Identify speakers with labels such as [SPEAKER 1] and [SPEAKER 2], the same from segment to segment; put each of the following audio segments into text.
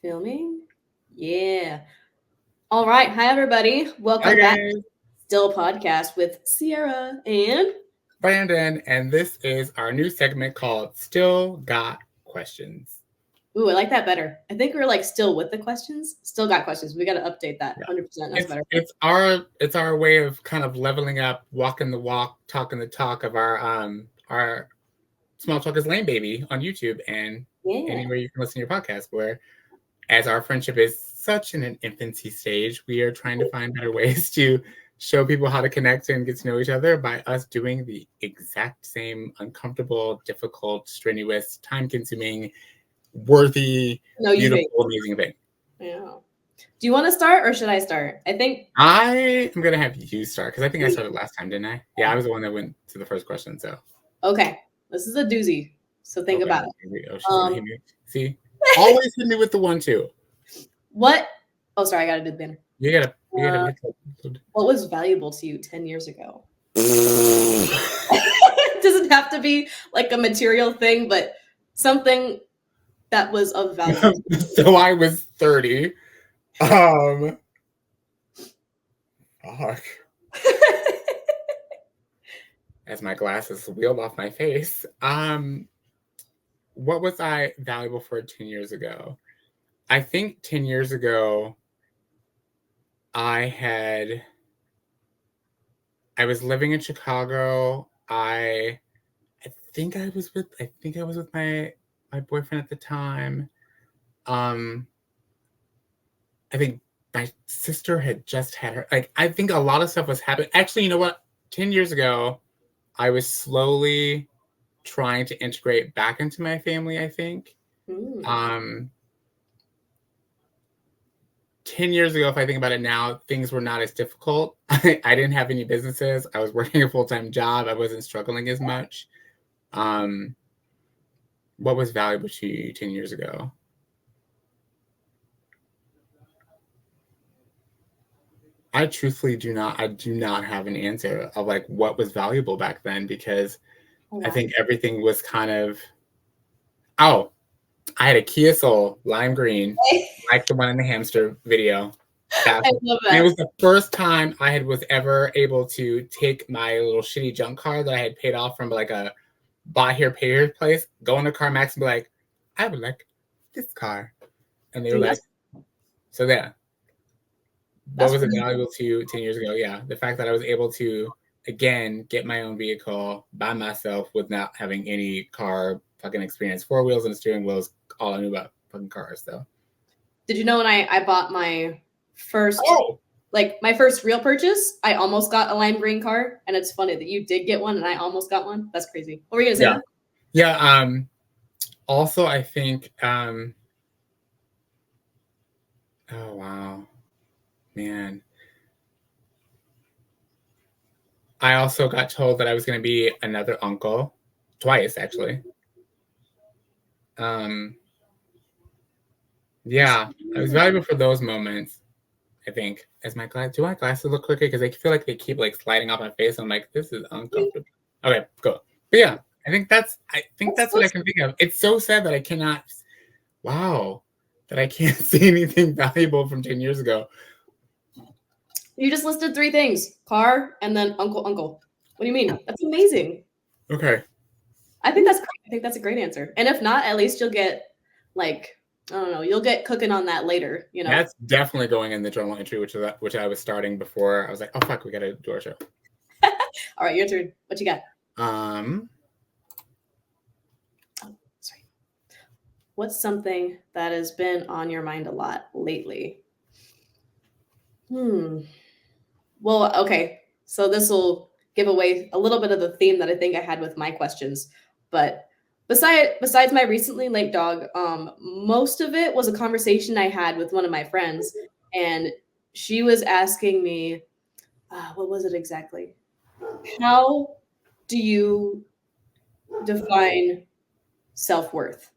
[SPEAKER 1] Filming? Yeah. All right. Hi, everybody.
[SPEAKER 2] Hi
[SPEAKER 1] Welcome back
[SPEAKER 2] guys,
[SPEAKER 1] to Still Podcast with Sierra and
[SPEAKER 2] Brandon, and this is our new segment called Still Got Questions.
[SPEAKER 1] ooh, I like that better. I think we're like still with the questions. Still got questions. We got to update that.
[SPEAKER 2] Yeah.
[SPEAKER 1] 100%. That's
[SPEAKER 2] It's
[SPEAKER 1] better.
[SPEAKER 2] it's our way of kind of leveling up, walking the walk, talking the talk of our Small Talk is Lame Baby on YouTube and
[SPEAKER 1] Yeah.
[SPEAKER 2] anywhere you can listen to your podcast. Where as our friendship is such in an infancy stage, we are trying to find better ways to show people how to connect and get to know each other by us doing the exact same uncomfortable, difficult, strenuous, time-consuming, worthy,
[SPEAKER 1] No, you think.
[SPEAKER 2] beautiful, amazing thing.
[SPEAKER 1] Yeah. Do you want to start or should I start? I think.
[SPEAKER 2] I am gonna have you start because I think I started last time, didn't I? Yeah, I was the one that went to the first question. So
[SPEAKER 1] Okay. This is a doozy. So think
[SPEAKER 2] okay.
[SPEAKER 1] about it.
[SPEAKER 2] Oh, she's gonna hit me. See, always hit me with the 1-2.
[SPEAKER 1] What? Oh, sorry. I got to do the banner.
[SPEAKER 2] You gotta hit
[SPEAKER 1] What was valuable to you 10 years ago? Doesn't have to be like a material thing, but something that was of value.
[SPEAKER 2] So I was 30. Fuck. As my glasses wheeled off my face. What was I valuable for 10 years ago? I think 10 years ago, I was living in Chicago. I think I was with my boyfriend at the time. I think my sister had just had her. Like, I think a lot of stuff was happening. Actually, you know what? 10 years ago, I was slowly trying to integrate back into my family, I think. 10 years ago, if I think about it now, things were not as difficult. I didn't have any businesses. I was working a full-time job. I wasn't struggling as much. What was valuable to you 10 years ago? I truthfully do not have an answer of like what was valuable back then because I think everything was kind of, I had a Kia Soul, lime green, like the one in the hamster video.
[SPEAKER 1] I love that.
[SPEAKER 2] And it was the first time I was ever able to take my little shitty junk car that I had paid off from like a buy here, pay here place, go into CarMax and be like, I would like this car. And they were like, so yeah. What was it valuable to you 10 years ago? Yeah, the fact that I was able to, again, get my own vehicle by myself without having any car fucking experience. 4 wheels and a steering wheel is all I knew about fucking cars, though.
[SPEAKER 1] Did you know when I bought my first, my first real purchase, I almost got a lime green car, and it's funny that you did get one and I almost got one. That's crazy. What were you gonna say?
[SPEAKER 2] Yeah. Also, I think, oh wow, man. I also got told that I was going to be another uncle, twice actually. Yeah, it was valuable for those moments. I think. Do my glasses look crooked? Because I feel like they keep like sliding off my face. I'm like, this is uncomfortable. Okay, cool. But yeah, I think that's what I can think of. It's so sad that I cannot. Wow, that I can't see anything valuable from 10 years ago.
[SPEAKER 1] You just listed 3 things: car and then uncle. What do you mean? That's amazing.
[SPEAKER 2] Okay.
[SPEAKER 1] I think that's great. I think that's a great answer. And if not, at least you'll get like, I don't know, you'll get cooking on that later, you know.
[SPEAKER 2] That's definitely going in the journal entry, which I was starting before. I was like, oh fuck, we gotta do our show.
[SPEAKER 1] All right, your turn. What you got? Sorry. What's something that has been on your mind a lot lately? Well, okay. So this will give away a little bit of the theme that I think I had with my questions. But besides my recently late dog, most of it was a conversation I had with one of my friends, and she was asking me, what was it exactly? How do you define self-worth?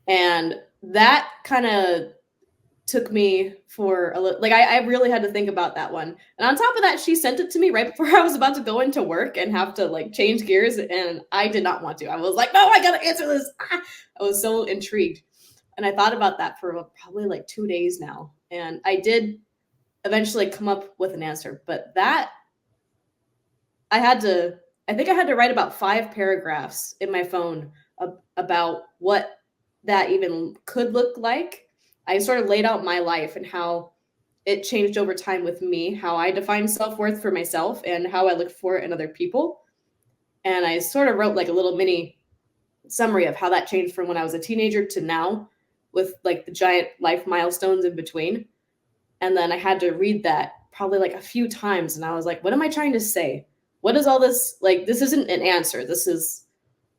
[SPEAKER 1] And that kind of took me for a little, like I really had to think about that one. And on top of that, she sent it to me right before I was about to go into work and have to like change gears, and I did not want to. I was like, no, I gotta answer this. I was so intrigued. And I thought about that for probably like 2 days now. And I did eventually come up with an answer, but that I think I had to write about 5 paragraphs in my phone about what that even could look like. I sort of laid out my life and how it changed over time with me, how I define self-worth for myself and how I look for it in other people. And I sort of wrote like a little mini summary of how that changed from when I was a teenager to now, with like the giant life milestones in between. And then I had to read that probably like a few times. And I was like, what am I trying to say? What is all this? Like, this isn't an answer. This is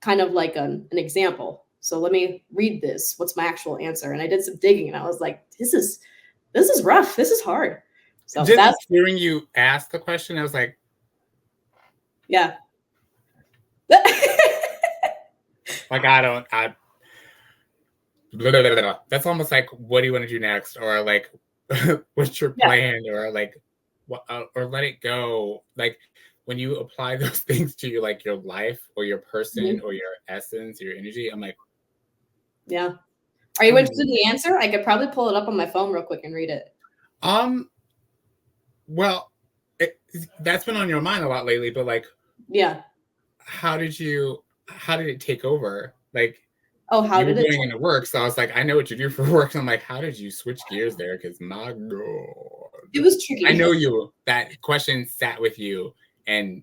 [SPEAKER 1] kind of like an example. So let me read this. What's my actual answer? And I did some digging and I was like, this is rough. This is hard. So
[SPEAKER 2] just
[SPEAKER 1] that's
[SPEAKER 2] hearing you ask the question, I was like,
[SPEAKER 1] yeah.
[SPEAKER 2] like, I blah, blah, blah, blah. That's almost like, what do you want to do next? Or like, what's your plan? Or like, what, or let it go. Like when you apply those things to your, like your life or your person or your essence, or your energy, I'm like,
[SPEAKER 1] yeah. Are you interested in the answer? I could probably pull it up on my phone real quick and read it.
[SPEAKER 2] Well, that's been on your mind a lot lately, but like,
[SPEAKER 1] yeah.
[SPEAKER 2] How did it take over? Like,
[SPEAKER 1] oh, how
[SPEAKER 2] you were
[SPEAKER 1] did it
[SPEAKER 2] going into work, so I was like, I know what you do for work. So I'm like, how did you switch gears there? Because my God,
[SPEAKER 1] it was tricky.
[SPEAKER 2] I know that question sat with you, and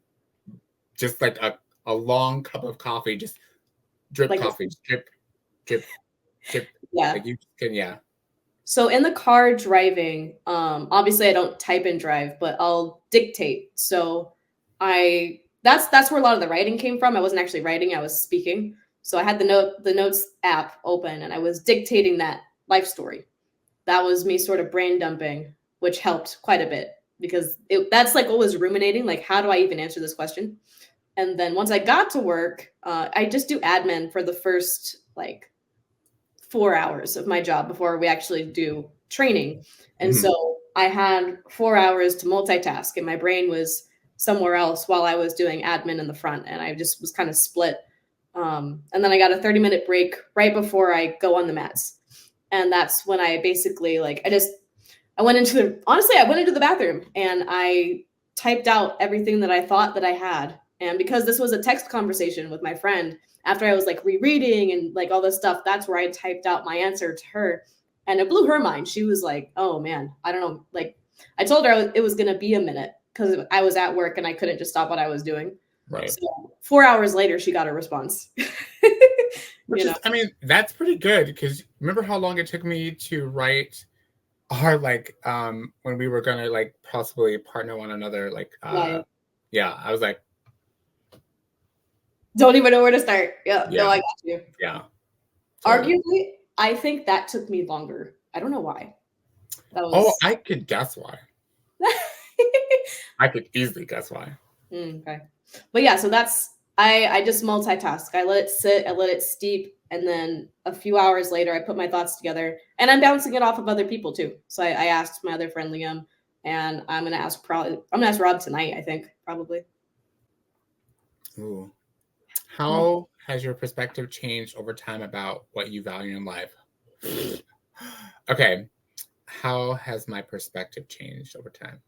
[SPEAKER 2] just like a long cup of coffee, just drip like coffee, drip, drip, drip.
[SPEAKER 1] Yeah.
[SPEAKER 2] Like you can, yeah.
[SPEAKER 1] So in the car driving, obviously I don't type and drive, but I'll dictate. So that's where a lot of the writing came from. I wasn't actually writing, I was speaking. So I had the notes app open and I was dictating that life story. That was me sort of brain dumping, which helped quite a bit because that's like what was ruminating. Like, how do I even answer this question? And then once I got to work, I just do admin for the first like 4 hours of my job before we actually do training. And so I had 4 hours to multitask and my brain was somewhere else while I was doing admin in the front. And I just was kind of split. And then I got a 30-minute break right before I go on the mats. And that's when I basically I went into the bathroom and I typed out everything that I thought that I had. And because this was a text conversation with my friend, after I was like rereading and like all this stuff, that's where I typed out my answer to her. And it blew her mind. She was like, oh man, I don't know. Like I told her it was going to be a minute because I was at work and I couldn't just stop what I was doing.
[SPEAKER 2] Right.
[SPEAKER 1] So 4 hours later, she got a response.
[SPEAKER 2] I mean, that's pretty good because remember how long it took me to write our like when we were gonna like possibly partner one another, like yeah, I was like,
[SPEAKER 1] don't even know where to start. Yeah. No, I got you.
[SPEAKER 2] Yeah.
[SPEAKER 1] Totally. Arguably, I think that took me longer. I don't know why.
[SPEAKER 2] I could guess why. I could easily guess why.
[SPEAKER 1] Okay. But yeah, so that's I just multitask. I let it sit, I let it steep, and then a few hours later I put my thoughts together and I'm bouncing it off of other people too. So I asked my other friend Liam, and I'm gonna ask Rob tonight, I think, probably.
[SPEAKER 2] Ooh. How has your perspective changed over time about what you value in life? Okay. How has my perspective changed over time?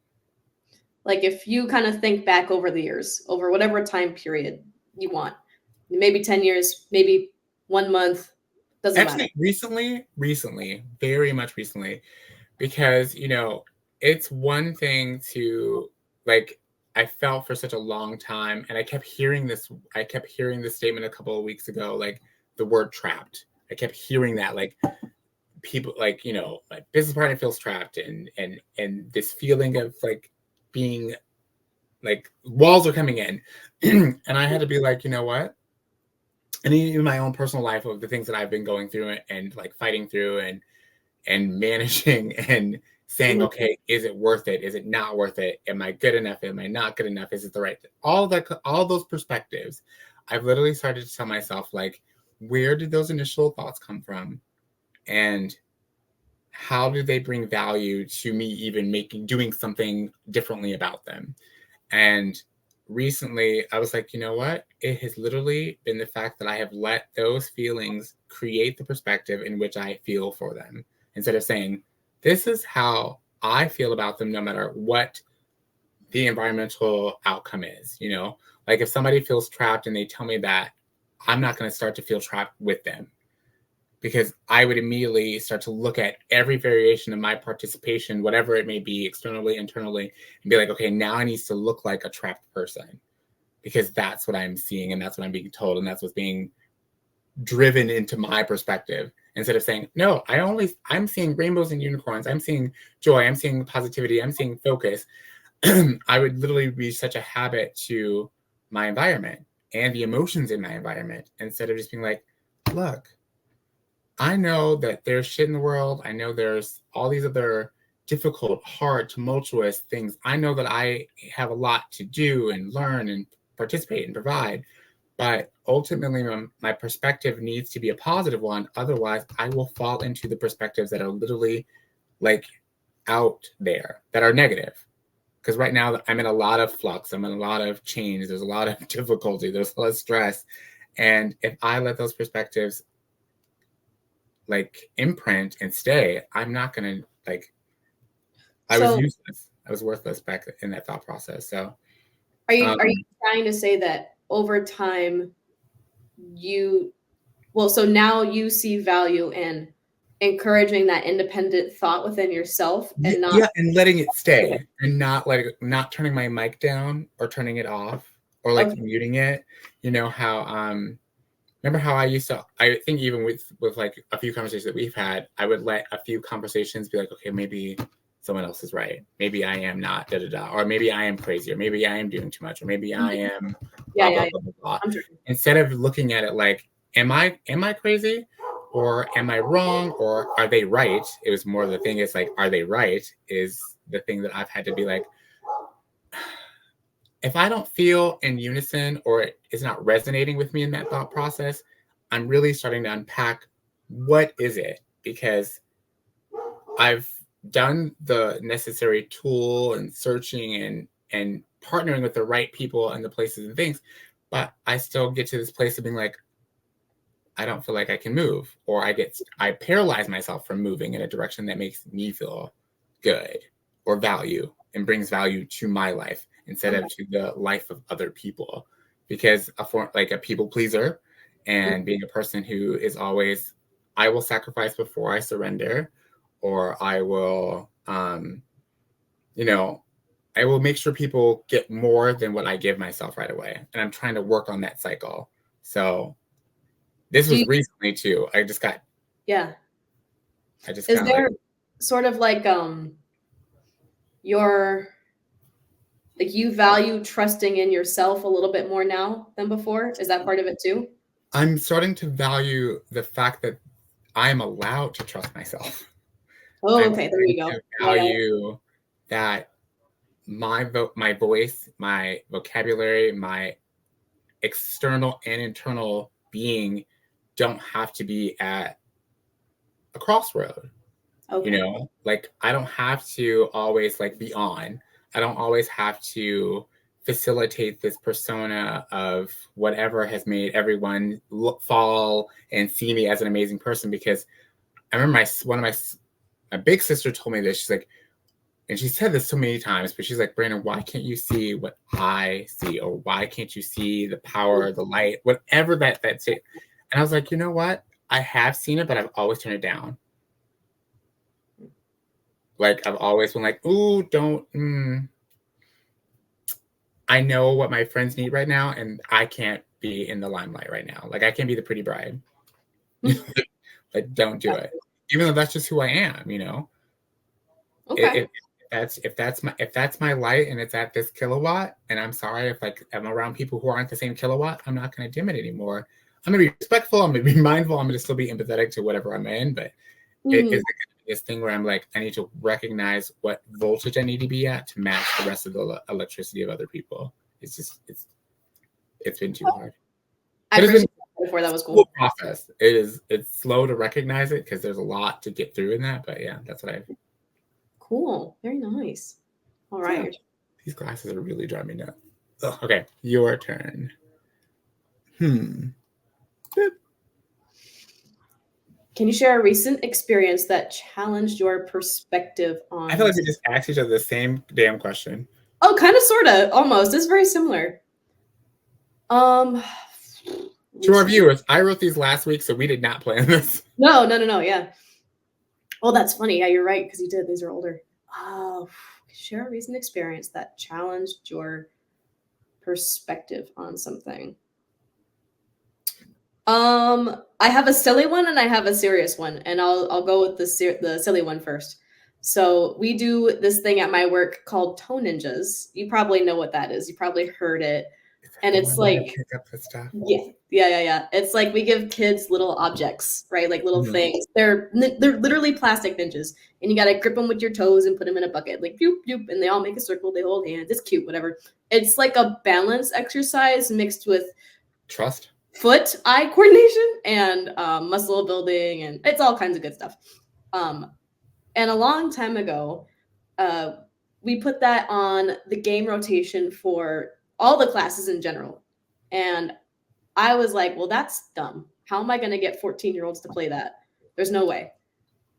[SPEAKER 1] Like if you kind of think back over the years, over whatever time period you want, maybe 10 years, maybe 1 month, doesn't matter.
[SPEAKER 2] Recently, very much recently, because, it's one thing to like, I felt for such a long time, and I kept hearing this statement a couple of weeks ago, like the word trapped. I kept hearing that, like people, like, my business partner feels trapped, and this feeling of like being like walls are coming in, and I had to be like, you know what? And even my own personal life of the things that I've been going through and like fighting through and managing and saying, okay, is it worth it? Is it not worth it? Am I good enough? Am I not good enough? Is it the right? All those perspectives, I've literally started to tell myself, like, where did those initial thoughts come from? And how do they bring value to me even doing something differently about them? And recently I was like, you know what? It has literally been the fact that I have let those feelings create the perspective in which I feel for them, instead of saying, this is how I feel about them, no matter what the environmental outcome is. Like if somebody feels trapped and they tell me that, I'm not going to start to feel trapped with them, because I would immediately start to look at every variation of my participation, whatever it may be, externally, internally, and be like, okay, now I need to look like a trapped person, because that's what I'm seeing and that's what I'm being told and that's what's being driven into my perspective. Instead of saying, no, I'm seeing rainbows and unicorns, I'm seeing joy, I'm seeing positivity, I'm seeing focus. I would literally be such a habit to my environment and the emotions in my environment, instead of just being like, look, I know that there's shit in the world. I know there's all these other difficult, hard, tumultuous things. I know that I have a lot to do and learn and participate and provide. But ultimately, my perspective needs to be a positive one. Otherwise, I will fall into the perspectives that are literally like out there, that are negative. Because right now I'm in a lot of flux. I'm in a lot of change. There's a lot of difficulty. There's a lot of stress. And if I let those perspectives like imprint and stay, I'm not going to like, I was useless. I was worthless back in that thought process. So
[SPEAKER 1] are you trying to say that over time so now you see value in encouraging that independent thought within yourself and
[SPEAKER 2] and letting it stay, and not turning my mic down or turning it off or like muting it. You know how remember how I think even with like a few conversations that we've had, I would let a few conversations be like, okay, maybe someone else is right. Maybe I am not or maybe I am crazy, or maybe I am doing too much, or maybe I am blah, blah, blah, blah, blah. Instead of looking at it like, am I crazy? Or am I wrong? Or are they right? It was more the thing is like, are they right? Is the thing that I've had to be like, if I don't feel in unison or it is not resonating with me in that thought process, I'm really starting to unpack what is it? Because I've done the necessary tool and searching and partnering with the right people and the places and things, but I still get to this place of being like, I don't feel like I can move, or I paralyze myself from moving in a direction that makes me feel good or value and brings value to my life instead of to the life of other people. Because a people pleaser and being a person who is always, I will sacrifice before I surrender, or I will, I will make sure people get more than what I give myself right away. And I'm trying to work on that cycle. So this was recently too. Is there
[SPEAKER 1] sort of like you value trusting in yourself a little bit more now than before? Is that part of it too?
[SPEAKER 2] I'm starting to value the fact that I'm allowed to trust myself.
[SPEAKER 1] Oh, okay. There you go.
[SPEAKER 2] Value that my voice, my vocabulary, my external and internal being don't have to be at a crossroad. Like I don't have to always like be on. I don't always have to facilitate this persona of whatever has made everyone fall and see me as an amazing person. Because I remember my big sister told me this. She's like, and she said this so many times, but she's like, Brandon, why can't you see what I see? Or why can't you see the power, the light, whatever that's it? And I was like, you know what? I have seen it, but I've always turned it down. Like I've always been like, ooh, don't. I know what my friends need right now, and I can't be in the limelight right now. Like I can't be the pretty bride. Like don't do it. Even though that's just who I am,
[SPEAKER 1] Okay.
[SPEAKER 2] If that's my light and it's at this kilowatt, and I'm sorry if like I'm around people who aren't the same kilowatt, I'm not going to dim it anymore. I'm going to be respectful. I'm going to be mindful. I'm going to still be empathetic to whatever I'm in, but it is this thing where I'm like, I need to recognize what voltage I need to be at to match the rest of the electricity of other people. It's been too hard.
[SPEAKER 1] I appreciate that before. That was cool.
[SPEAKER 2] Process. It's slow to recognize it because there's a lot to get through in that, but yeah, that's what
[SPEAKER 1] Cool. Very nice. All right.
[SPEAKER 2] Yeah. These glasses are really driving me nuts. Okay, your turn.
[SPEAKER 1] Can you share a recent experience that challenged your perspective on?
[SPEAKER 2] I feel like we just asked each other the same damn question.
[SPEAKER 1] Oh, kind of, sort of, almost. It's very similar.
[SPEAKER 2] To our viewers, I wrote these last week, so we did not plan this.
[SPEAKER 1] No. Yeah. Oh, that's funny. Yeah, you're right, because you did. These are older. Share a recent experience that challenged your perspective on something. I have a silly one and I have a serious one, and I'll go with the silly one first. So we do this thing at my work called Toe Ninjas. You probably know what that is. You probably heard it. And it's like,
[SPEAKER 2] pick up the stuff.
[SPEAKER 1] Yeah. It's like we give kids little objects, right? Like little things. They're literally plastic ninjas, and you gotta grip them with your toes and put them in a bucket, like boop boop, and they all make a circle. They hold hands. It's cute, whatever. It's like a balance exercise mixed with
[SPEAKER 2] trust,
[SPEAKER 1] foot-eye coordination, and muscle building, and it's all kinds of good stuff. And a long time ago, we put that on the game rotation for all the classes in general. And I was like, well, that's dumb. How am I going to get 14-year-olds to play that? There's no way.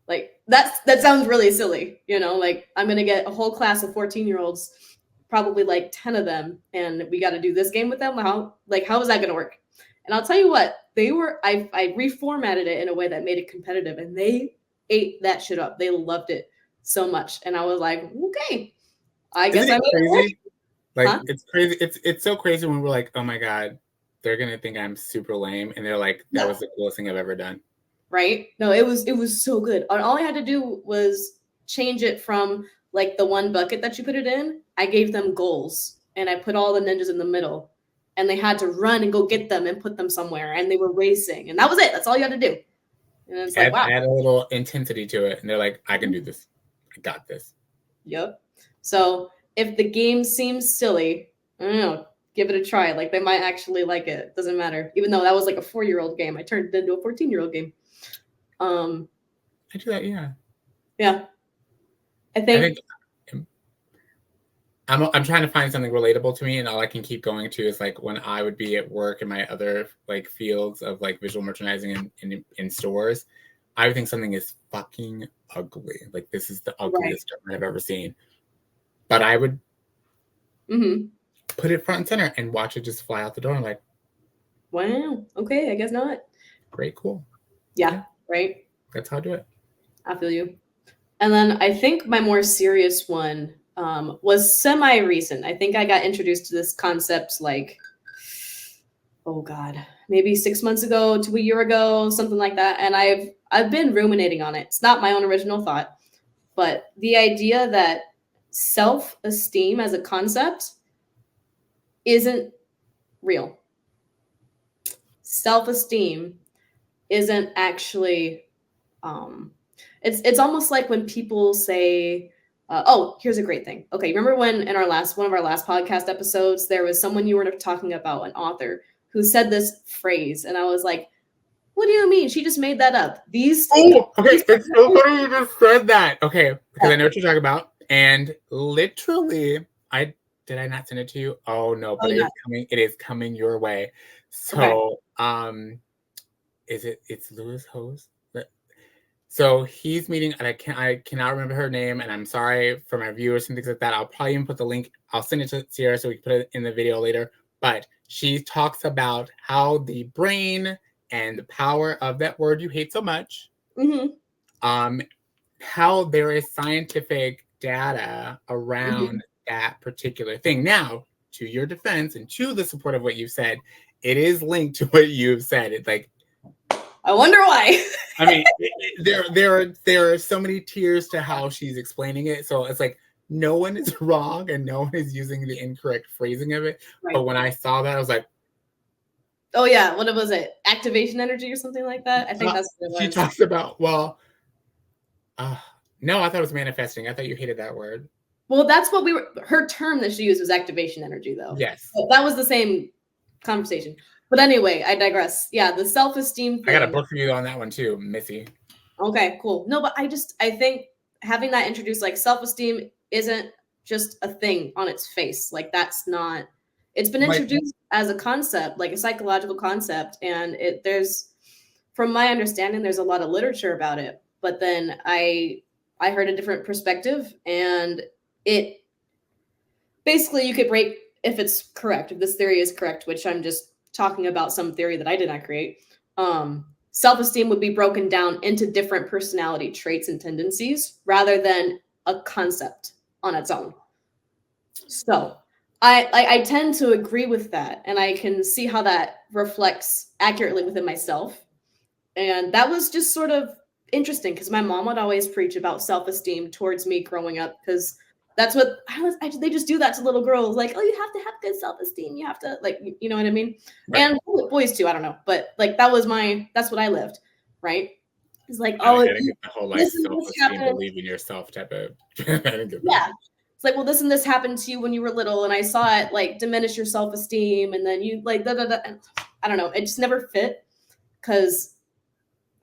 [SPEAKER 1] Like, that sounds really silly, like I'm going to get a whole class of 14-year-olds, probably like 10 of them, and we got to do this game with them. How is that going to work? And I'll tell you what, I reformatted it in a way that made it competitive, and they ate that shit up. They loved it so much. And I was like, okay, I guess I'm
[SPEAKER 2] crazy. Like, it's crazy. It's so crazy when we're like, oh my God, they're going to think I'm super lame. And they're like, that was the coolest thing I've ever done.
[SPEAKER 1] Right? No, it was so good. All I had to do was change it from like the one bucket that you put it in. I gave them goals, and I put all the ninjas in the middle, and they had to run and go get them and put them somewhere, and they were racing, and that was it. That's all you had to do. And it's like, wow.
[SPEAKER 2] Add a little intensity to it, and they're like, I can do this. I got this.
[SPEAKER 1] Yep. So if the game seems silly, I don't know, give it a try. Like, they might actually like it. Doesn't matter. Even though that was like a 4-year-old game, I turned it into a 14-year-old game.
[SPEAKER 2] I do that, yeah.
[SPEAKER 1] Yeah. I think
[SPEAKER 2] I'm trying to find something relatable to me, and all I can keep going to is like when I would be at work in my other like fields of like visual merchandising in stores, I would think something is fucking ugly. Like, this is the ugliest stuff I've ever seen. But I would put it front and center and watch it just fly out the door. I'm like,
[SPEAKER 1] wow, okay, I guess not.
[SPEAKER 2] Great, cool.
[SPEAKER 1] Yeah, right?
[SPEAKER 2] That's how I do it.
[SPEAKER 1] I feel you. And then I think my more serious one was semi-recent. I think I got introduced to this concept like, oh God, maybe 6 months ago to a year ago, something like that. And I've been ruminating on it. It's not my own original thought, but the idea that self-esteem as a concept isn't real. Self-esteem isn't actually, it's almost like when people say, oh, here's a great thing. Okay, remember when in one of our last podcast episodes, there was someone you were talking about, an author, who said this phrase, and I was like, what do you mean? She just made that up.
[SPEAKER 2] Okay, it's so funny you just said that. Okay, because I know what you're talking about, and literally, did I not send it to you? Oh no, but it is coming your way. So, it's Lewis Hose? So he's meeting, and I cannot remember her name, and I'm sorry for my viewers and things like that. I'll probably even put the link. I'll send it to Sierra so we can put it in the video later. But she talks about how the brain and the power of that word you hate so much, how there is scientific data around that particular thing. Now, to your defense and to the support of what you said, it is linked to what you've said. It's like,
[SPEAKER 1] I wonder why.
[SPEAKER 2] I mean, there are so many tiers to how she's explaining it. So it's like, no one is wrong and no one is using the incorrect phrasing of it. Right. But when I saw that, I was like,
[SPEAKER 1] oh yeah, what was it? Activation energy or something like that? I think that's what it was.
[SPEAKER 2] She talks about, no, I thought it was manifesting. I thought you hated that word.
[SPEAKER 1] Well, that's what her term that she used was activation energy, though.
[SPEAKER 2] Yes.
[SPEAKER 1] So that was the same conversation. But anyway, I digress. Yeah, the self-esteem thing.
[SPEAKER 2] I got a book review on that one too, Missy.
[SPEAKER 1] Okay, cool. No, but I think having that introduced, like, self-esteem isn't just a thing on its face. Like, it's It's been introduced as a concept, like a psychological concept, and there's, from my understanding, there's a lot of literature about it. But then I heard a different perspective, and it basically, you could break, if it's correct, if this theory is correct, which I'm just talking about some theory that I did not create. Self-esteem would be broken down into different personality traits and tendencies rather than a concept on its own. So I tend to agree with that, and I can see how that reflects accurately within myself. And that was just sort of interesting because my mom would always preach about self-esteem towards me growing up, because that's what they just do that to little girls, like, oh, you have to have good self-esteem, you have to, like, you know what I mean? Right. And boys too, I don't know, but like that's what I lived, right? It's like, oh,
[SPEAKER 2] I get the whole like self-esteem, believe in yourself type of
[SPEAKER 1] yeah. It's like, well, this and this happened to you when you were little, and I saw it like diminish your self-esteem, and then you like I don't know, it just never fit, because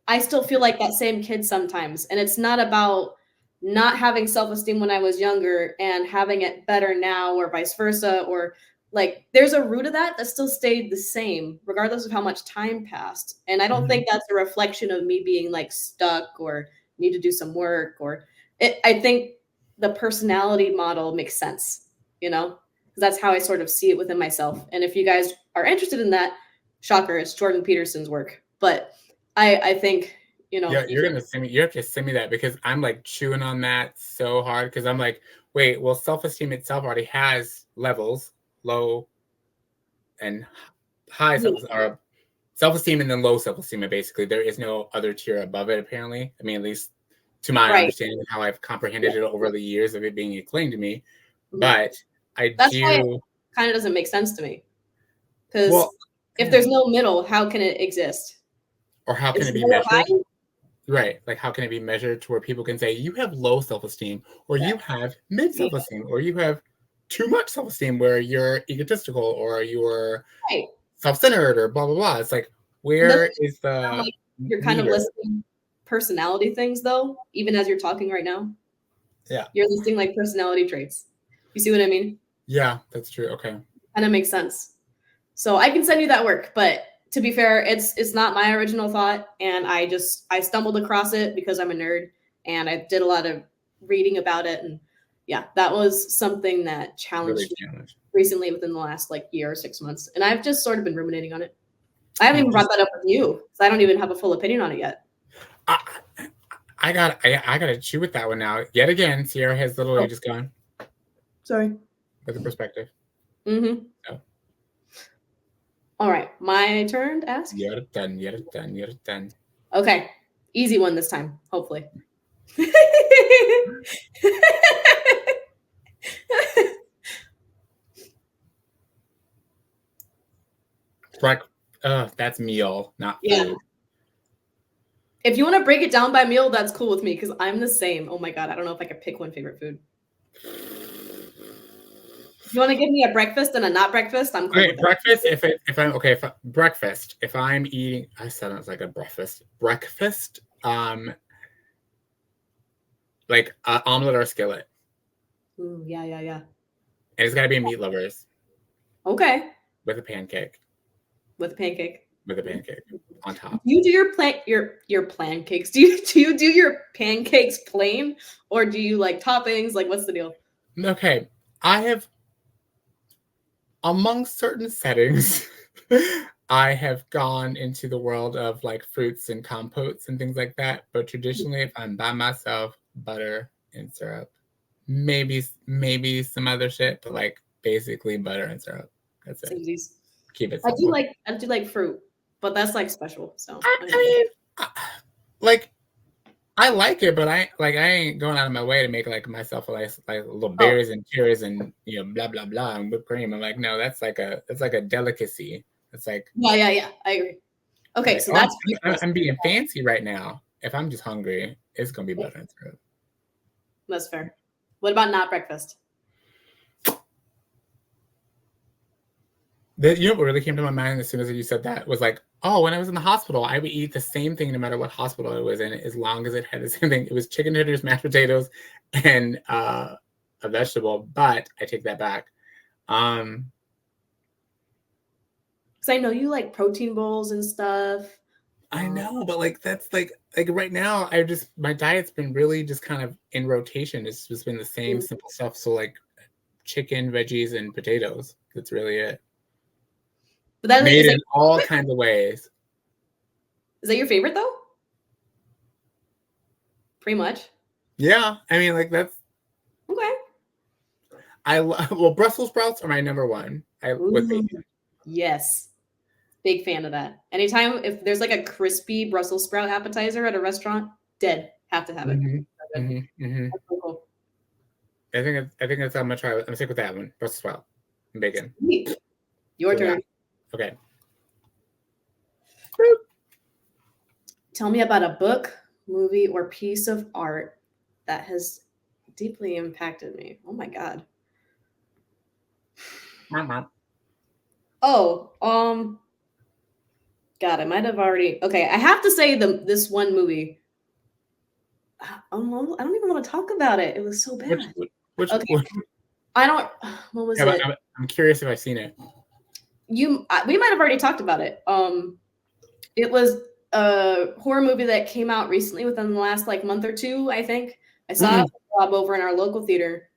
[SPEAKER 1] I still feel like that same kid sometimes. And it's not about not having self-esteem when I was younger and having it better now, or vice versa, or like there's a root of that still stayed the same regardless of how much time passed. And I don't think that's a reflection of me being like stuck or need to do some work, or I think the personality model makes sense, you know, because that's how I sort of see it within myself. And if you guys are interested in that, shocker, it's Jordan Peterson's work. But I think, you know.
[SPEAKER 2] Yeah, you're gonna send me. You have to send me that, because I'm like chewing on that so hard, because I'm like, wait, well, self-esteem itself already has levels, low and high self-esteem, and then low self-esteem. And basically, there is no other tier above it. Apparently, I mean, at least to my understanding and how I've comprehended it over the years of it being explained to me. But that's why
[SPEAKER 1] it kind of doesn't make sense to me, because if there's no middle, how can it exist?
[SPEAKER 2] Or how can it be measured? Right. Like, how can it be measured to where people can say you have low self-esteem, or you have mid self-esteem, or you have too much self-esteem where you're egotistical, or you're self-centered, or blah, blah, blah. It's like, where is the...
[SPEAKER 1] Like, you're kind of listing personality things, though, even as you're talking right now.
[SPEAKER 2] Yeah.
[SPEAKER 1] You're listing like personality traits. You see what I mean?
[SPEAKER 2] Yeah, that's true. Okay.
[SPEAKER 1] Kind of makes sense. So I can send you that work, but to be fair, it's not my original thought, and I stumbled across it because I'm a nerd, and I did a lot of reading about it, and yeah, that was something that challenged me recently within the last like year or 6 months, and I've just sort of been ruminating on it. I haven't even brought that up with you, because I don't even have a full opinion on it yet.
[SPEAKER 2] I gotta chew with that one now. Yet again, Sierra has literally just gone.
[SPEAKER 1] Sorry.
[SPEAKER 2] With a perspective.
[SPEAKER 1] So. All right, my turn to ask.
[SPEAKER 2] You're done.
[SPEAKER 1] Okay, easy one this time, hopefully.
[SPEAKER 2] That's meal, not food.
[SPEAKER 1] If you want to break it down by meal, that's cool with me, because I'm the same. Oh my god, I don't know if I could pick one favorite food. You want to give me a breakfast and a not breakfast? I'm cool.
[SPEAKER 2] Okay, breakfast. Breakfast. If I'm eating, I said it was like a breakfast. Breakfast. Like an omelet or a skillet.
[SPEAKER 1] Ooh, yeah.
[SPEAKER 2] And it's got to be a meat lovers.
[SPEAKER 1] Okay.
[SPEAKER 2] With a pancake.
[SPEAKER 1] With a pancake
[SPEAKER 2] on top.
[SPEAKER 1] Do you do your pancakes? Do you do your pancakes plain, or do you like toppings? Like, what's the deal?
[SPEAKER 2] Okay, I have, among certain settings, I have gone into the world of like fruits and compotes and things like that. But traditionally, if I'm by myself, butter and syrup, maybe some other shit, but like basically butter and syrup. That's it. Keep it simple.
[SPEAKER 1] I do like fruit, but that's like special. So
[SPEAKER 2] I mean, like, I like it, but I ain't going out of my way to make like myself like little berries and cherries and blah blah blah and whipped cream. I'm like, no, that's like a delicacy. It's like
[SPEAKER 1] yeah. I agree. Okay, so
[SPEAKER 2] I'm being fancy right now. If I'm just hungry, it's gonna be butter and syrup.
[SPEAKER 1] That's fair. What about not breakfast?
[SPEAKER 2] What really came to my mind as soon as you said that was like, oh, when I was in the hospital, I would eat the same thing no matter what hospital I was in, as long as it had the same thing. It was chicken tenders, mashed potatoes, and a vegetable. But I take that back.
[SPEAKER 1] Because I know you like protein bowls and stuff.
[SPEAKER 2] I know, but like that's like right now, my diet's been really just kind of in rotation. It's just been the same simple stuff. So like chicken, veggies, and potatoes. That's really it.
[SPEAKER 1] But that
[SPEAKER 2] Made in all kinds of ways.
[SPEAKER 1] Is that your favorite though? Pretty much.
[SPEAKER 2] Yeah, I mean, like that's
[SPEAKER 1] okay.
[SPEAKER 2] Well, Brussels sprouts are my number one.
[SPEAKER 1] Yes, big fan of that. Anytime if there's like a crispy Brussels sprout appetizer at a restaurant, have to have it.
[SPEAKER 2] Mm-hmm. Mm-hmm. Mm-hmm. That's so cool. I think that's how much I'm sick with that one. Brussels sprout and bacon.
[SPEAKER 1] Your turn.
[SPEAKER 2] Yeah. Okay.
[SPEAKER 1] Tell me about a book, movie, or piece of art that has deeply impacted me. Oh my god. Oh, God, I might have already. Okay, I have to say this one movie. I don't even want to talk about it. It was so bad.
[SPEAKER 2] Which
[SPEAKER 1] I don't. What was it?
[SPEAKER 2] I'm curious if I've seen it.
[SPEAKER 1] We might have already talked about it. It was a horror movie that came out recently within the last like month or two. I think I saw it over in our local theater.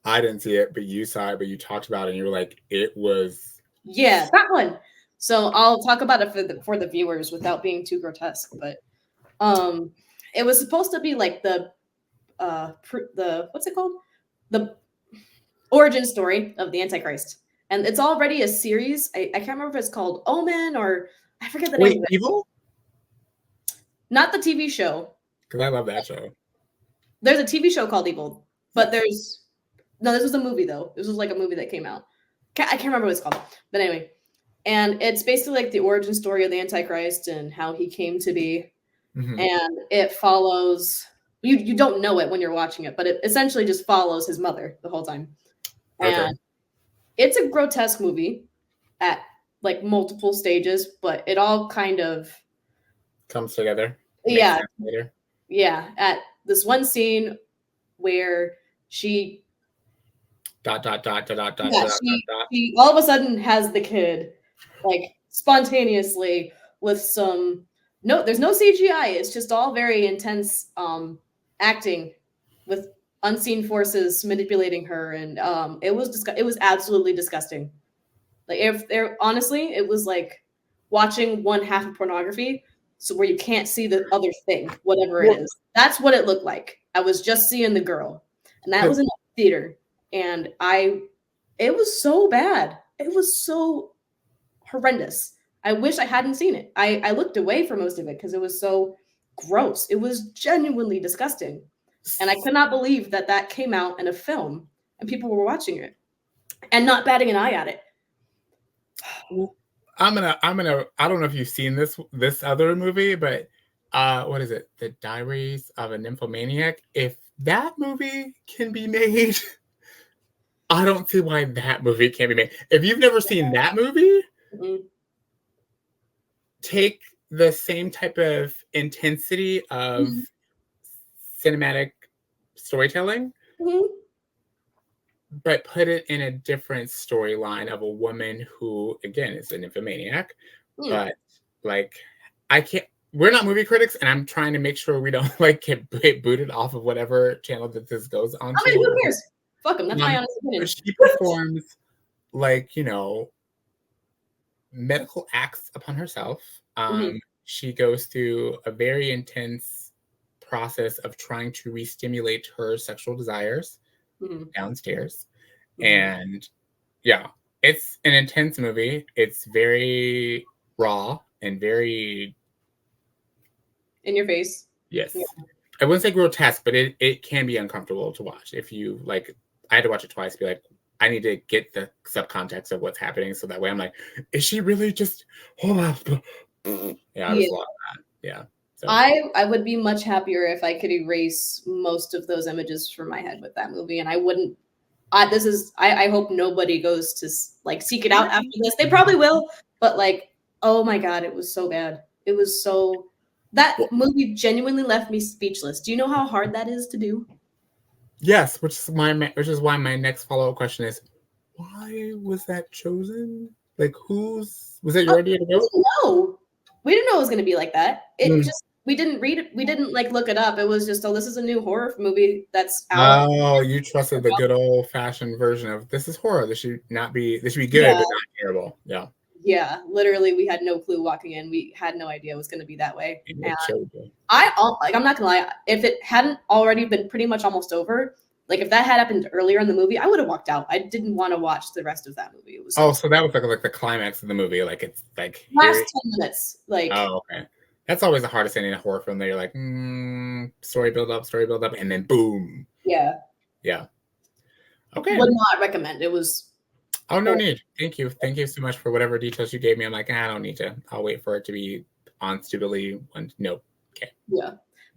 [SPEAKER 2] I didn't see it, but you saw it. But you talked about it, and you were like, "It was."
[SPEAKER 1] Yeah, that one. So I'll talk about it for the viewers without being too grotesque. But it was supposed to be like the what's it called? The origin story of the Antichrist, and it's already a series. I can't remember if it's called Omen or I forget the name of it.
[SPEAKER 2] Evil?
[SPEAKER 1] Not the TV show.
[SPEAKER 2] Because I love that show.
[SPEAKER 1] There's a TV show called Evil, but this was a movie though. This was like a movie that came out. I can't remember what it's called, but anyway. And it's basically like the origin story of the Antichrist and how he came to be. Mm-hmm. And it follows, you don't know it when you're watching it, but it essentially just follows his mother the whole time. Okay. And it's a grotesque movie at like multiple stages, but it all kind of
[SPEAKER 2] comes together.
[SPEAKER 1] Yeah. Yeah. At this one scene where she She all of a sudden has the kid like spontaneously with there's no CGI. It's just all very intense acting with unseen forces manipulating her, and it was absolutely disgusting. Like honestly, it was like watching one half of pornography, so where you can't see the other thing, whatever it is. That's what it looked like. I was just seeing the girl, and that was in the theater, and it was so bad. It was so horrendous. I wish I hadn't seen it. I looked away for most of it because it was so gross. It was genuinely disgusting. And I could not believe that came out in a film and people were watching it and not batting an eye at it.
[SPEAKER 2] I don't know if you've seen this other movie, but what is it? The Diaries of a Nymphomaniac. If that movie can be made, I don't see why that movie can't be made. If you've never seen that movie, take the same type of intensity of cinematic storytelling, but put it in a different storyline of a woman who, again, is a nymphomaniac. But like, we're not movie critics, and I'm trying to make sure we don't like get booted off of whatever channel that this goes on.
[SPEAKER 1] I mean, who cares? Fuck them. That's my honest opinion.
[SPEAKER 2] She performs like, medical acts upon herself. She goes through a very intense process of trying to re-stimulate her sexual desires downstairs. And yeah, it's an intense movie. It's very raw and very
[SPEAKER 1] in your face.
[SPEAKER 2] Yes. Yeah. I wouldn't say grotesque, but it can be uncomfortable to watch. If you like, I had to watch it twice to be like, I need to get the subcontext of what's happening. So that way I'm like, is she really just, hold on. Yeah, I was a lot of that. Yeah. So.
[SPEAKER 1] I would be much happier if I could erase most of those images from my head with that movie. And I wouldn't, I hope nobody goes to like seek it out after this. They probably will, but like, oh my God, it was so bad. It was so, that movie genuinely left me speechless. Do you know how hard that is to do?
[SPEAKER 2] Yes, which is why my next follow-up question is, why was that chosen? Like, was that your idea to go?
[SPEAKER 1] No, we didn't know it was going to be like that. It
[SPEAKER 2] Mm.
[SPEAKER 1] just we didn't read it. We didn't like look it up. It was just, oh, this is a new horror movie that's out.
[SPEAKER 2] Oh, you trusted the good old fashioned version of this is horror. This should be good,
[SPEAKER 1] Yeah.
[SPEAKER 2] but not terrible. Yeah.
[SPEAKER 1] Yeah, literally, we had no clue walking in. We had no idea it was going to be that way.
[SPEAKER 2] And
[SPEAKER 1] And
[SPEAKER 2] it
[SPEAKER 1] I'm not gonna lie. If it hadn't already been pretty much almost over, like if that had happened earlier in the movie, I would have walked out. I didn't want to watch the rest of that movie. It was
[SPEAKER 2] so that was like the climax of the movie. Like it's like
[SPEAKER 1] last 10 minutes. Like,
[SPEAKER 2] oh, okay. That's always the hardest thing in a horror film. That you're like, story build up, and then boom.
[SPEAKER 1] Yeah.
[SPEAKER 2] Yeah. Okay.
[SPEAKER 1] Would not recommend. It was.
[SPEAKER 2] Oh, no need. Thank you so much for whatever details you gave me. I'm like, I don't need to. I'll wait for it to be on stupidly. Nope. Okay.
[SPEAKER 1] Yeah.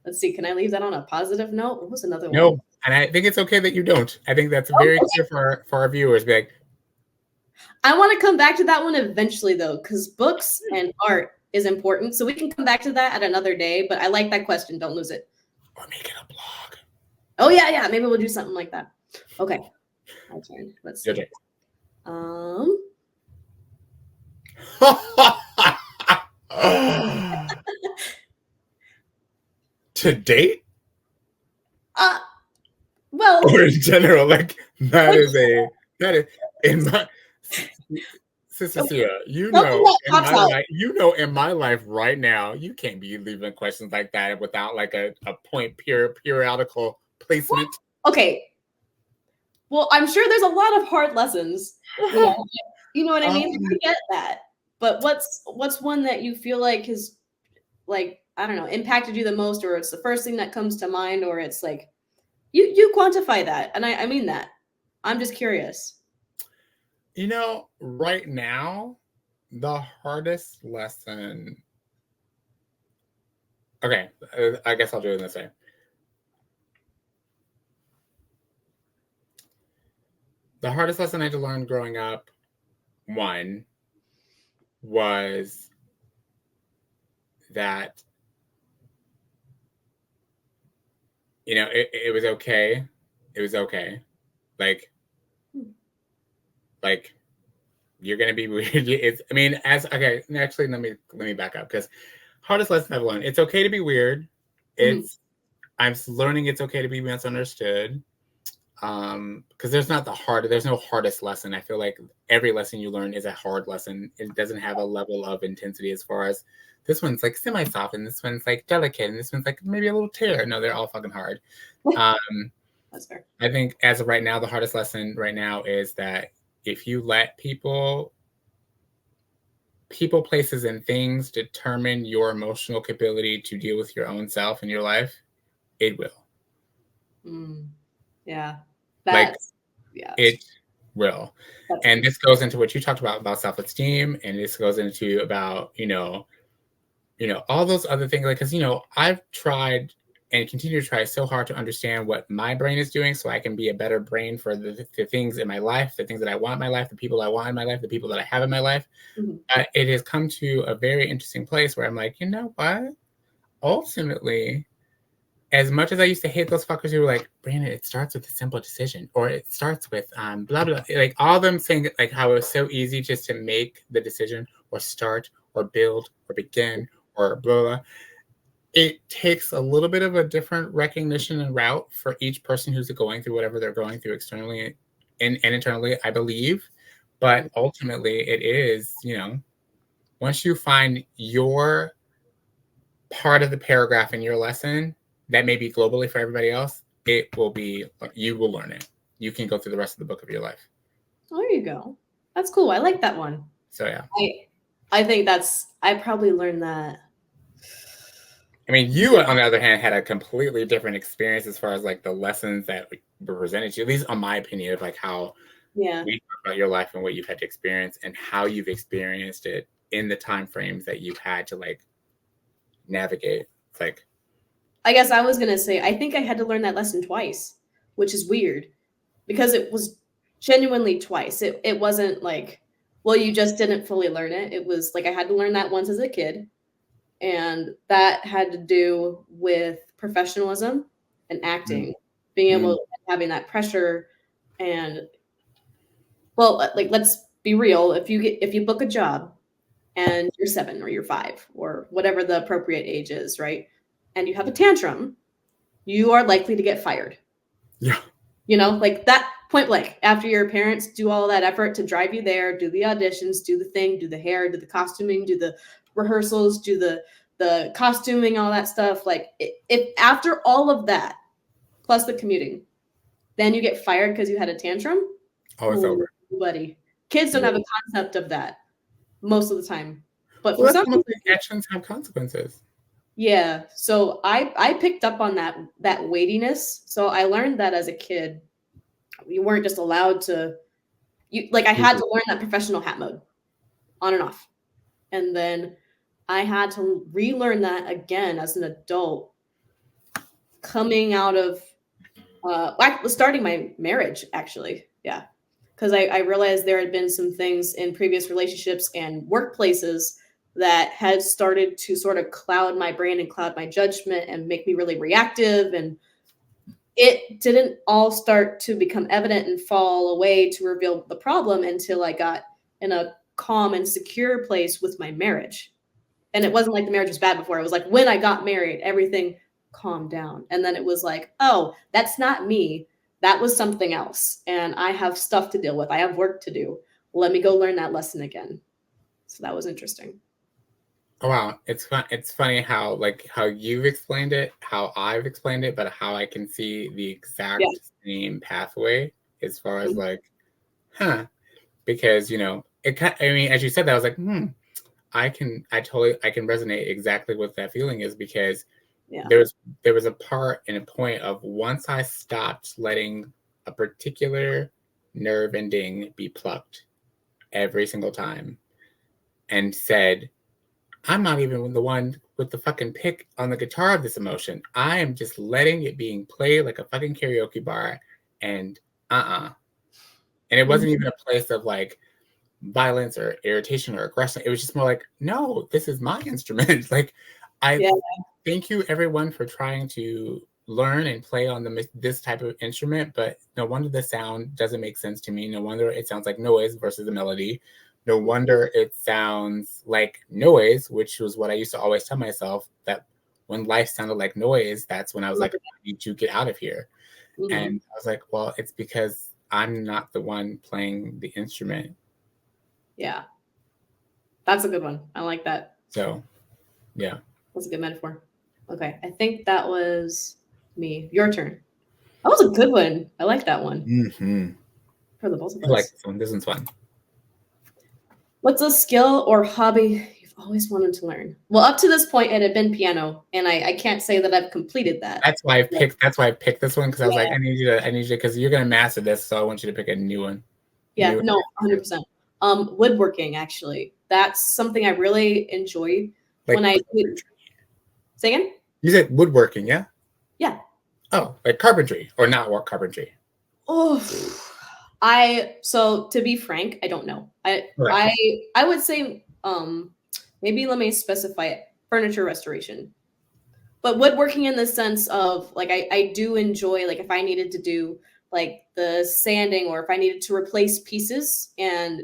[SPEAKER 1] Let's see. Can I leave that on a positive note? What was another one?
[SPEAKER 2] No, and I think it's okay that you don't. I think that's very clear for our viewers. Be like,
[SPEAKER 1] I want to come back to that one eventually, though, because books and art is important. So we can come back to that at another day. But I like that question. Don't lose it.
[SPEAKER 2] Or make it a blog.
[SPEAKER 1] Oh yeah. Maybe we'll do something like that. Okay. My turn. Let's see.
[SPEAKER 2] Okay. To date?
[SPEAKER 1] Well,
[SPEAKER 2] or in general, like that is in my Sister Sia, in my life right now, you can't be leaving questions like that without like a point periodical placement.
[SPEAKER 1] Okay. Well, I'm sure there's a lot of hard lessons. You know what I mean? I get that. But what's one that you feel like has, like, I don't know, impacted you the most, or it's the first thing that comes to mind, or it's like you quantify that, and I mean that. I'm just curious.
[SPEAKER 2] Right now, the hardest lesson. Okay, I guess I'll do it this way. The hardest lesson I had to learn growing up, one, was that, it was okay. It was okay. Like you're gonna be weird. Actually, let me back up, because hardest lesson I've learned: it's okay to be weird. I'm learning it's okay to be misunderstood. Because there's no hardest lesson. I feel like every lesson you learn is a hard lesson. It doesn't have a level of intensity as far as this one's like semi-soft and this one's like delicate and this one's like maybe a little tear. No, they're all fucking hard.
[SPEAKER 1] That's fair.
[SPEAKER 2] I think as of right now, the hardest lesson right now is that if you let people, places, and things determine your emotional capability to deal with your own self in your life, it will.
[SPEAKER 1] Yeah.
[SPEAKER 2] It will. And this goes into what you talked about self-esteem, and this goes into about, all those other things. Like, because, I've tried and continue to try so hard to understand what my brain is doing so I can be a better brain for the things in my life, the things that I want in my life, the people I want in my life, the people that I have in my life. It has come to a very interesting place where I'm like, you know what? Ultimately, as much as I used to hate those fuckers who were like, Brandon, it starts with a simple decision, or it starts with blah, blah, like all of them saying like how it was so easy just to make the decision or start or build or begin or blah, blah. It takes a little bit of a different recognition and route for each person who's going through whatever they're going through externally and internally, I believe. But ultimately it is, once you find your part of the paragraph in your lesson, that may be globally for everybody else, you will learn it. You can go through the rest of the book of your life.
[SPEAKER 1] There you go. That's cool. I like that one.
[SPEAKER 2] So yeah.
[SPEAKER 1] I think I probably learned that.
[SPEAKER 2] I mean, you, on the other hand, had a completely different experience as far as like the lessons that were presented to you, at least on my opinion of like how we talk about your life and what you've had to experience and how you've experienced it in the time frames that you've had to like navigate. It's like,
[SPEAKER 1] I guess I was going to say, I think I had to learn that lesson twice, which is weird because it was genuinely twice. It wasn't like, well, you just didn't fully learn it. It was like I had to learn that once as a kid. And that had to do with professionalism and acting, being able, having that pressure. And well, like, let's be real. If you book a job and you're 7 or you're 5 or whatever the appropriate age is, right? And you have a tantrum, you are likely to get fired.
[SPEAKER 2] Yeah.
[SPEAKER 1] You know, like that point blank. After your parents do all that effort to drive you there, do the auditions, do the thing, do the hair, do the costuming, do the rehearsals, do the costuming, all that stuff. Like if after all of that, plus the commuting, then you get fired because you had a tantrum.
[SPEAKER 2] Oh, it's over.
[SPEAKER 1] Buddy. Kids don't have a concept of that most of the time. But
[SPEAKER 2] Well,
[SPEAKER 1] for some people,
[SPEAKER 2] actions have consequences.
[SPEAKER 1] yeah. So I picked up on that weightiness. So I learned that as a kid. You weren't just allowed to I had to learn that professional hat mode on and off. And then I had to relearn that again as an adult coming out of starting my marriage, actually. Yeah. Because I realized there had been some things in previous relationships and workplaces that had started to sort of cloud my brain and cloud my judgment and make me really reactive. And it didn't all start to become evident and fall away to reveal the problem until I got in a calm and secure place with my marriage. And it wasn't like the marriage was bad before. It was like when I got married, everything calmed down. And then it was like, oh, that's not me. That was something else. And I have stuff to deal with. I have work to do. Let me go learn that lesson again. So that was interesting.
[SPEAKER 2] Oh, wow. It's fun. It's funny how you've explained it, how I've explained it, but how I can see the exact same pathway as far as because, I mean, as you said that, I was like, I can resonate exactly what that feeling is, because there was a part and a point of once I stopped letting a particular nerve ending be plucked every single time and said, I'm not even the one with the fucking pick on the guitar of this emotion. I am just letting it being played like a fucking karaoke bar, and And it wasn't even a place of like violence or irritation or aggression. It was just more like, no, this is my instrument. Thank you everyone for trying to learn and play on this type of instrument, but no wonder the sound doesn't make sense to me. No wonder it sounds like noise versus a melody. No wonder it sounds like noise, which was what I used to always tell myself, that when life sounded like noise, that's when I was like, I need to get out of here. And I was like, well, it's because I'm not the one playing the instrument.
[SPEAKER 1] Yeah. That's a good one. I like that.
[SPEAKER 2] So, yeah.
[SPEAKER 1] That's a good metaphor. Okay. I think that was me. Your turn. That was a good one. I like that one.
[SPEAKER 2] Mm-hmm.
[SPEAKER 1] For the both of us.
[SPEAKER 2] I like this one. This one's fun.
[SPEAKER 1] What's a skill or hobby you've always wanted to learn? Well, up to this point, it had been piano, and I can't say that I've completed that.
[SPEAKER 2] That's why I picked this one, because I was like, I need you because you're gonna master this, so I want you to pick a new one.
[SPEAKER 1] Yeah, no, 100%. Woodworking, actually, that's something I really enjoy. Like when I say again.
[SPEAKER 2] You said woodworking, yeah?
[SPEAKER 1] Yeah.
[SPEAKER 2] Oh, like carpentry or not work carpentry?
[SPEAKER 1] Oh. So to be frank, I don't know. I would say maybe let me specify it. Furniture restoration. But woodworking in the sense of like I do enjoy, like if I needed to do like the sanding, or if I needed to replace pieces and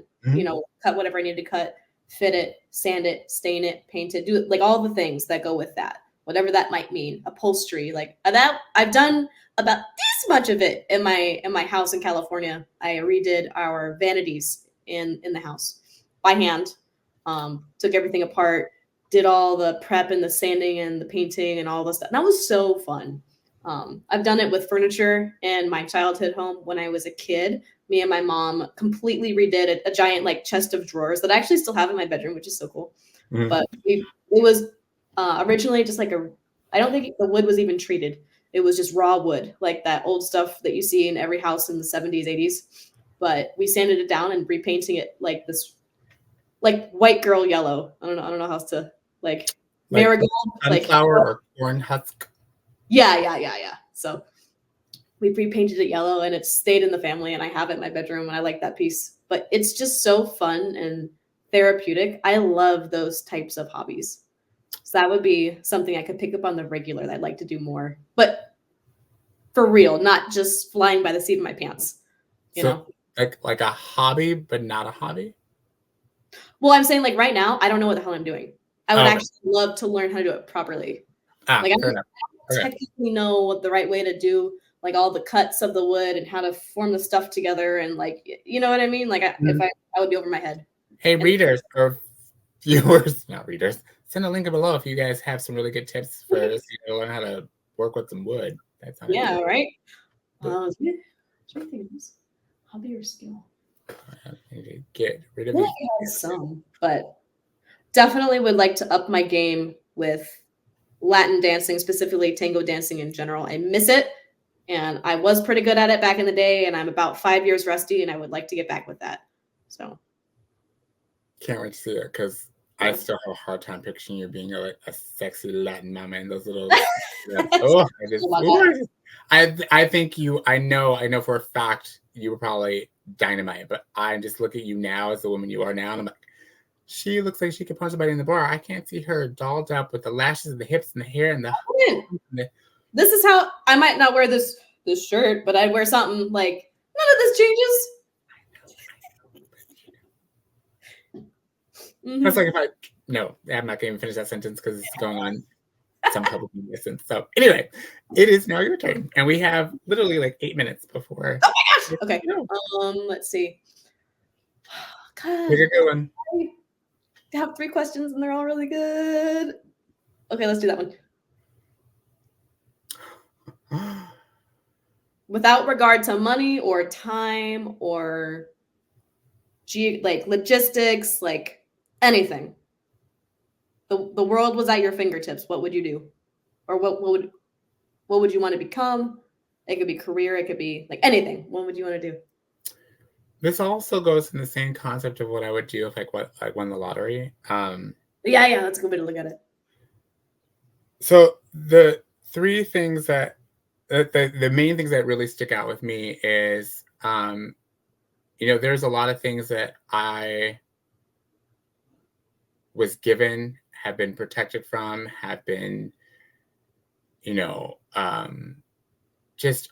[SPEAKER 1] cut whatever I needed to cut, fit it, sand it, stain it, paint it, do it, like all the things that go with that, whatever that might mean, upholstery, like that. I've done about this much of it in my house in California. I redid our vanities in the house by hand. Took everything apart, did all the prep and the sanding and the painting and all the stuff. And that was so fun. I've done it with furniture in my childhood home when I was a kid. Me and my mom completely redid a giant like chest of drawers that I actually still have in my bedroom, which is so cool. Mm-hmm. But it was originally just like I don't think the wood was even treated. It was just raw wood, like that old stuff that you see in every house in the 70s, 80s. But we sanded it down and repainting it like this, like white girl yellow. I don't know how else to like marigold,
[SPEAKER 2] sunflower or corn husk.
[SPEAKER 1] Yeah. So we repainted it yellow, and it stayed in the family, and I have it in my bedroom, and I like that piece. But it's just so fun and therapeutic. I love those types of hobbies. So that would be something I could pick up on the regular that I'd like to do more. But for real, not just flying by the seat of my pants. You know?
[SPEAKER 2] Like a hobby, but not a hobby.
[SPEAKER 1] Well, I'm saying like right now, I don't know what the hell I'm doing. I would
[SPEAKER 2] Oh,
[SPEAKER 1] actually love to learn how to do it properly. Like I
[SPEAKER 2] fair enough.
[SPEAKER 1] don't
[SPEAKER 2] Okay.
[SPEAKER 1] technically know what the right way to do like all the cuts of the wood and how to form the stuff together and like you know what I mean? Like if I would be over my head.
[SPEAKER 2] Hey,
[SPEAKER 1] And
[SPEAKER 2] readers or viewers, not readers, send a link below if you guys have some really good tips for learn how to work with some wood. That sounded
[SPEAKER 1] yeah,
[SPEAKER 2] good.
[SPEAKER 1] right.
[SPEAKER 2] But
[SPEAKER 1] Hobby or skill?
[SPEAKER 2] I need to get rid
[SPEAKER 1] I
[SPEAKER 2] of
[SPEAKER 1] feel
[SPEAKER 2] these.
[SPEAKER 1] like I have some, but definitely would like to up my game with Latin dancing, specifically tango dancing in general. I miss it, and I was pretty good at it back in the day, and I'm about 5 years rusty, and I would like to get back with that. So
[SPEAKER 2] Can't wait to see it because I still have a hard time picturing you being a sexy Latin mama in those little. Oh, I think you. I know for a fact you were probably dynamite, but I just look at you now as the woman you are now, and I'm like, she looks like she could punch somebody in the bar. I can't see her dolled up with the lashes and the hips and the hair and the.
[SPEAKER 1] This is how I might not wear this shirt, but I'd wear something like none of this changes.
[SPEAKER 2] That's like if I no, I'm not going to even finish that sentence because it's going on some public distance. So anyway, it is now your turn, and we have literally like 8 minutes before.
[SPEAKER 1] Oh my gosh! Okay, let's see. God,
[SPEAKER 2] Pick a good one.
[SPEAKER 1] I have 3 questions, and they're all really good. Okay, let's do that one. Without regard to money or time or like logistics, like anything. The world was at your fingertips. What would you do? Or what would you want to become? It could be career, it could be like anything. What would you want to do?
[SPEAKER 2] This also goes in the same concept of what I would do if I won the lottery.
[SPEAKER 1] Yeah, that's a good way to look at it.
[SPEAKER 2] So the 3 things that the main things that really stick out with me is there's a lot of things that I was given, have been protected from, have been, just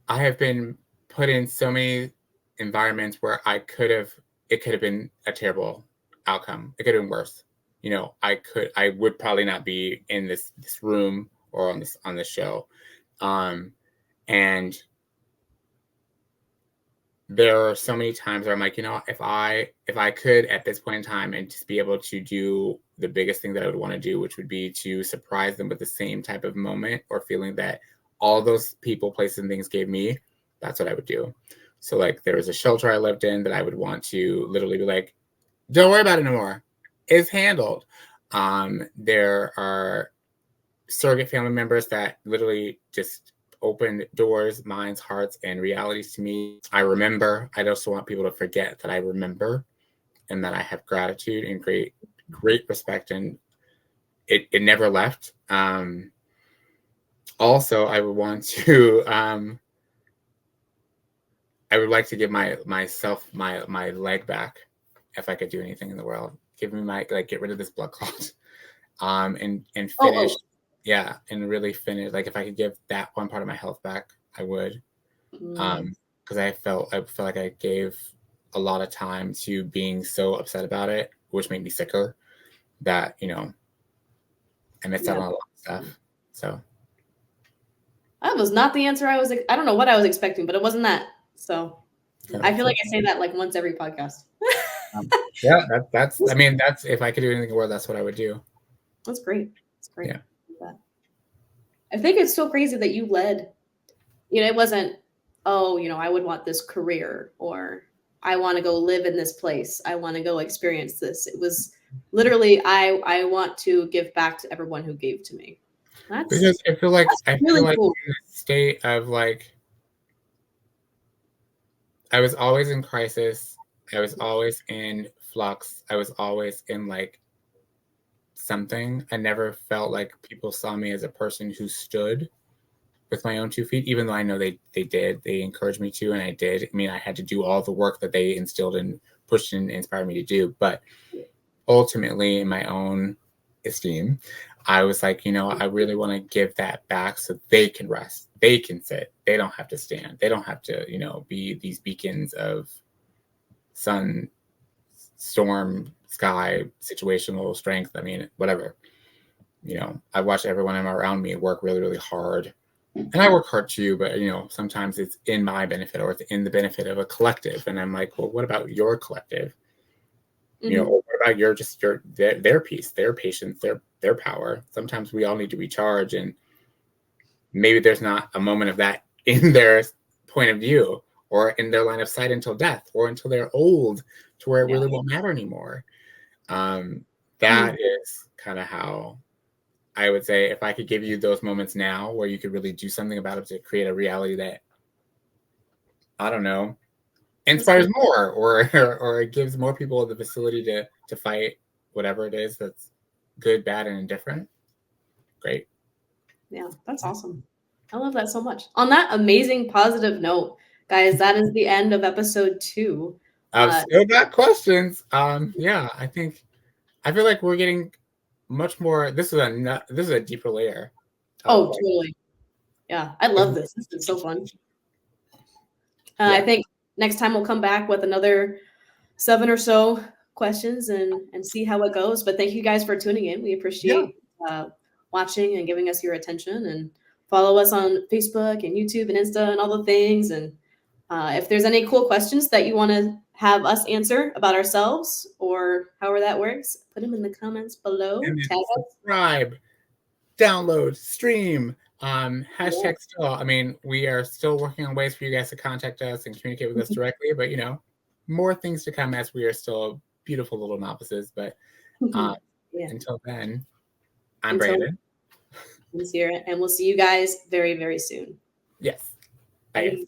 [SPEAKER 2] I have been put in so many environments where it could have been a terrible outcome. It could have been worse. I would probably not be in this room or on this show. And there are so many times where I'm like, if I could at this point in time and just be able to do the biggest thing that I would want to do, which would be to surprise them with the same type of moment or feeling that all those people, places, and things gave me, that's what I would do. So like there was a shelter I lived in that I would want to literally be like, don't worry about it anymore. It's handled. There are surrogate family members that literally just opened doors, minds, hearts, and realities to me. I remember. I also want people to forget that I remember and that I have gratitude and great respect, and it never left. Also, I would want to I would like to give myself my leg back if I could do anything in the world. Give me get rid of this blood clot. And finish. Yeah, and really finish. Like if I could give that one part of my health back, I would. Because I felt like I gave a lot of time to being so upset about it, which made me sicker. That I missed out on a lot of stuff. So
[SPEAKER 1] that was not the answer I don't know what I was expecting, but it wasn't that. So I feel like I say that like once every podcast.
[SPEAKER 2] Yeah, that's if I could do anything in the world, that's what I would do.
[SPEAKER 1] That's great. That's great.
[SPEAKER 2] Yeah.
[SPEAKER 1] I think it's so crazy that you led. It wasn't, I would want this career or I want to go live in this place. I want to go experience this. It was literally, I want to give back to everyone who gave to me.
[SPEAKER 2] Because I feel like
[SPEAKER 1] really cool.
[SPEAKER 2] In a state of like, I was always in crisis. I was always in flux. I was always in like something. I never felt like people saw me as a person who stood with my own 2 feet, even though I know they did. They encouraged me to, and I did. I mean, I had to do all the work that they instilled and pushed and inspired me to do. But ultimately, in my own esteem, I was like, I really want to give that back so they can rest. they can sit. They don't have to stand. They don't have to, you know, be these beacons of sun, storm, sky, situational strength. I mean, whatever. You know, I watch everyone around me work really, really hard. And I work hard too, but, you know, sometimes it's in my benefit or it's in the benefit of a collective. And I'm like, well, what about your collective? You know, what about their peace, their patience, their power? Sometimes we all need to recharge, and maybe there's not a moment of that in their point of view or in their line of sight until death or until they're old to where it really won't matter anymore. That is kind of how I would say, if I could give you those moments now where you could really do something about it to create a reality that, I don't know, inspires more or it gives more people the facility to fight whatever it is that's good, bad, and indifferent. Great.
[SPEAKER 1] Yeah, that's awesome. I love that so much. On that amazing positive note, guys, that is the end of episode 2.
[SPEAKER 2] I've still got questions. Yeah, I feel like we're getting much more. This is a deeper layer.
[SPEAKER 1] Oh, totally. Yeah, I love this. This is so fun. I think next time we'll come back with another 7 or so questions and see how it goes. But thank you guys for tuning in. We appreciate watching and giving us your attention, and follow us on Facebook and YouTube and Insta and all the things. And if there's any cool questions that you want to have us answer about ourselves or however that works, put them in the comments below.
[SPEAKER 2] And subscribe, download, stream. Hashtag still. I mean, we are still working on ways for you guys to contact us and communicate with us directly, but, you know, more things to come as we are still beautiful little novices. But until then, I'm Brandon.
[SPEAKER 1] I'm here, and we'll see you guys very, very soon.
[SPEAKER 2] Yes. Bye.